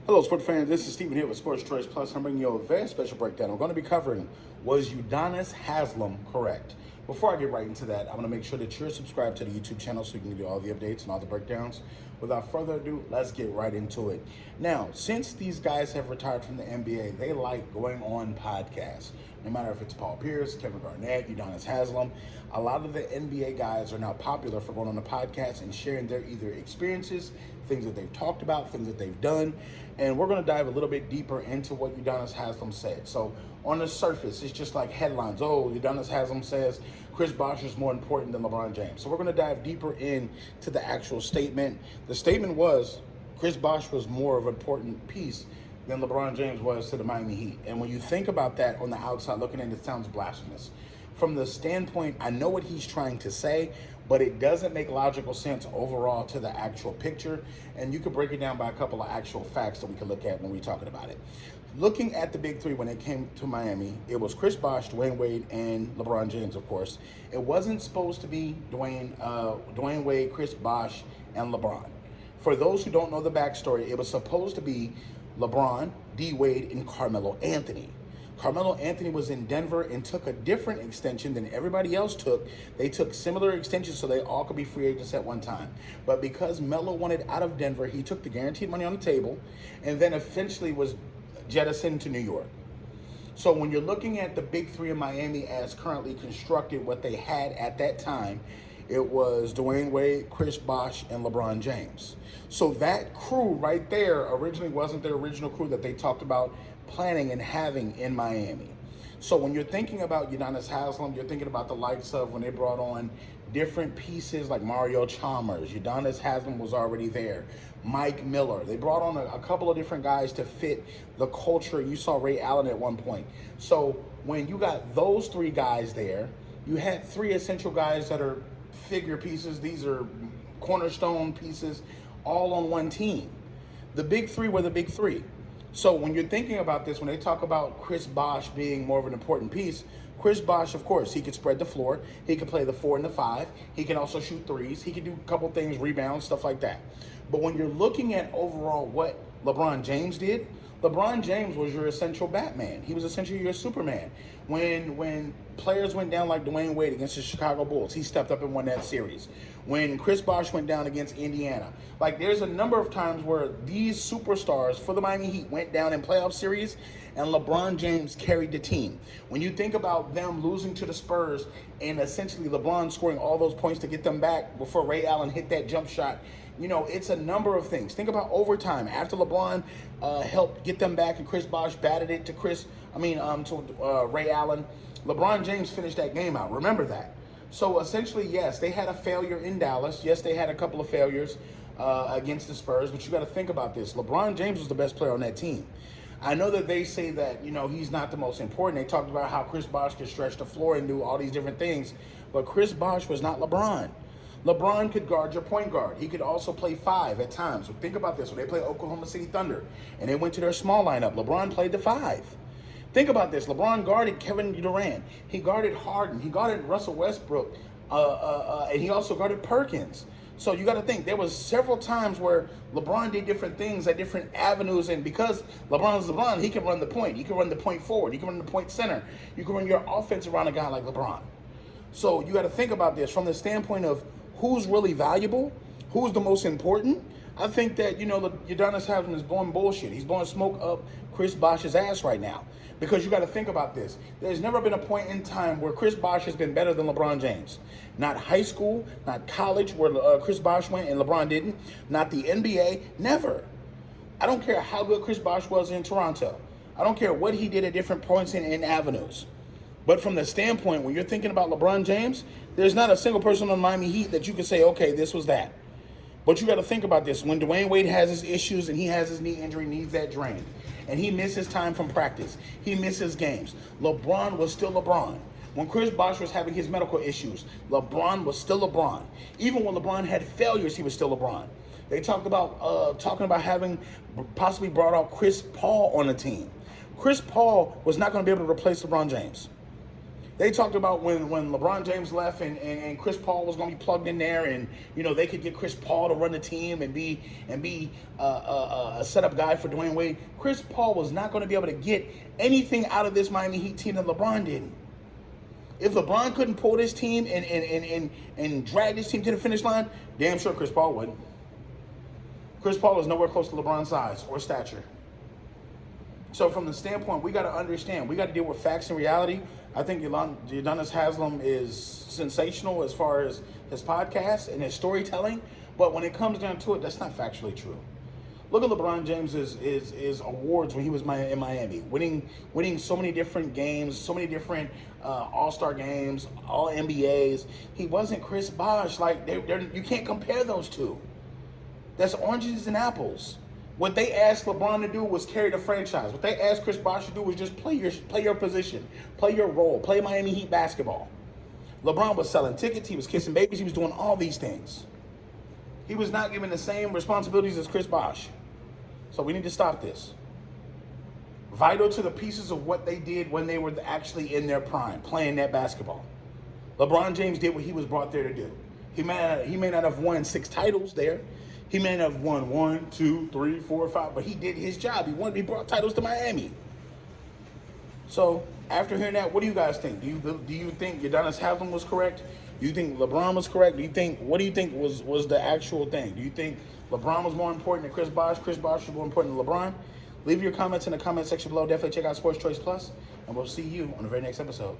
Hello, sports fans. This is Stephen here with Sports Choice Plus. I'm bringing you a very special breakdown. I'm going to be covering, was Udonis Haslem correct? Before I get right into that, I want to make sure that you're subscribed to the YouTube channel so you can get all the updates and all the breakdowns. Without further ado, let's get right into it. Now, since these guys have retired from the NBA, they like going on podcasts. No matter if it's Paul Pierce, Kevin Garnett, Udonis Haslem, a lot of the NBA guys are now popular for going on a podcast and sharing their either experiences, things that they've talked about, things that they've done. And we're going to dive a little bit deeper into what Udonis Haslem said. So on the surface, it's just like headlines. Oh, Udonis Haslem says Chris Bosh is more important than LeBron James. So we're going to dive deeper into the actual statement. The statement was Chris Bosh was more of an important piece than LeBron James was to the Miami Heat. And when you think about that on the outside looking in, it sounds blasphemous. From the standpoint, I know what he's trying to say, but it doesn't make logical sense overall to the actual picture. And you could break it down by a couple of actual facts that we can look at when we're talking about it. Looking at the big three when it came to Miami, it was Chris Bosh, Dwayne Wade, and LeBron James, of course. It wasn't supposed to be Dwayne Wade, Chris Bosh, and LeBron. For those who don't know the backstory, it was supposed to be LeBron, D. Wade, and Carmelo Anthony. Carmelo Anthony was in Denver and took a different extension than everybody else took. They took similar extensions so they all could be free agents at one time. But because Melo wanted out of Denver, he took the guaranteed money on the table and then eventually was jettisoned to New York. So when you're looking at the big three in Miami as currently constructed, what they had at that time, it was Dwayne Wade, Chris Bosh, and LeBron James. So that crew right there originally wasn't the original crew that they talked about planning and having in Miami. So when you're thinking about Udonis Haslem, you're thinking about the likes of when they brought on different pieces like Mario Chalmers. Udonis Haslem was already there. Mike Miller. They brought on a couple of different guys to fit the culture. You saw Ray Allen at one point. So when you got those three guys there, you had three essential guys that are figure pieces. These are cornerstone pieces all on one team. The big three were the big three. So when you're thinking about this, when they talk about Chris Bosh being more of an important piece, Chris Bosh, of course, he could spread the floor. He could play the 4 and the 5. He can also shoot threes. He could do a couple things, rebounds, stuff like that. But when you're looking at overall what LeBron James did, LeBron James was your essential Batman. He was essentially your Superman. When players went down like Dwayne Wade against the Chicago Bulls, he stepped up and won that series. When Chris Bosh went down against Indiana, like there's a number of times where these superstars for the Miami Heat went down in playoff series and LeBron James carried the team. When you think about them losing to the Spurs and essentially LeBron scoring all those points to get them back before Ray Allen hit that jump shot, you know, it's a number of things. Think about overtime. After LeBron helped get them back and Chris Bosh batted it to Ray Allen, LeBron James finished that game out. Remember that. So essentially, yes, they had a failure in Dallas. Yes, they had a couple of failures against the Spurs, but you got to think about this. LeBron James was the best player on that team. I know that they say that, you know, he's not the most important. They talked about how Chris Bosh could stretch the floor and do all these different things, but Chris Bosh was not LeBron. LeBron could guard your point guard. He could also play 5 at times. So think about this. When they played Oklahoma City Thunder and they went to their small lineup, LeBron played the 5. Think about this. LeBron guarded Kevin Durant. He guarded Harden. He guarded Russell Westbrook. And he also guarded Perkins. So you got to think, there was several times where LeBron did different things at different avenues. And because LeBron's LeBron, he can run the point. He can run the point forward. He can run the point center. You can run your offense around a guy like LeBron. So you got to think about this from the standpoint of who's really valuable, who's the most important. I think that, you know, Udonis Haslem is blowing bullshit. He's blowing smoke up Chris Bosh's ass right now. Because you got to think about this. There's never been a point in time where Chris Bosh has been better than LeBron James. Not high school, not college where Chris Bosh went and LeBron didn't. Not the NBA, never. I don't care how good Chris Bosh was in Toronto. I don't care what he did at different points in avenues. But from the standpoint, when you're thinking about LeBron James, there's not a single person on Miami Heat that you can say, okay, this was that. But you got to think about this. When Dwayne Wade has his issues and he has his knee injury, needs that drained, and he misses time from practice, he misses games, LeBron was still LeBron. When Chris Bosh was having his medical issues, LeBron was still LeBron. Even when LeBron had failures, he was still LeBron. They talked about talking about having possibly brought out Chris Paul on the team. Chris Paul was not going to be able to replace LeBron James. They talked about when LeBron James left and Chris Paul was going to be plugged in there, and they could get Chris Paul to run the team and be a setup guy for Dwayne Wade. Chris Paul was not going to be able to get anything out of this Miami Heat team that LeBron didn't. If LeBron couldn't pull this team and drag this team to the finish line, damn sure Chris Paul wouldn't. Chris Paul is nowhere close to LeBron's size or stature. So from the standpoint, we got to understand, we got to deal with facts and reality. I think Udonis Haslem is sensational as far as his podcast and his storytelling, but when it comes down to it, that's not factually true. Look at LeBron James's awards when he was in Miami, winning so many different games, so many different All-Star games, All NBAs. He wasn't Chris Bosh. Like you can't compare those two. That's oranges and apples. What they asked LeBron to do was carry the franchise. What they asked Chris Bosh to do was just play your position, play your role, play Miami Heat basketball. LeBron was selling tickets. He was kissing babies. He was doing all these things. He was not given the same responsibilities as Chris Bosh. So we need to stop this. Vital to the pieces of what they did when they were actually in their prime, playing that basketball. LeBron James did what he was brought there to do. He may not have won 6 titles there. He may not have won 1, 2, 3, 4, 5, but he did his job. He brought titles to Miami. So after hearing that, what do you guys think? Do you think Udonis Haslem was correct? Do you think LeBron was correct? What do you think was the actual thing? Do you think LeBron was more important than Chris Bosh? Chris Bosh was more important than LeBron? Leave your comments in the comment section below. Definitely check out Sports Choice Plus, and we'll see you on the very next episode.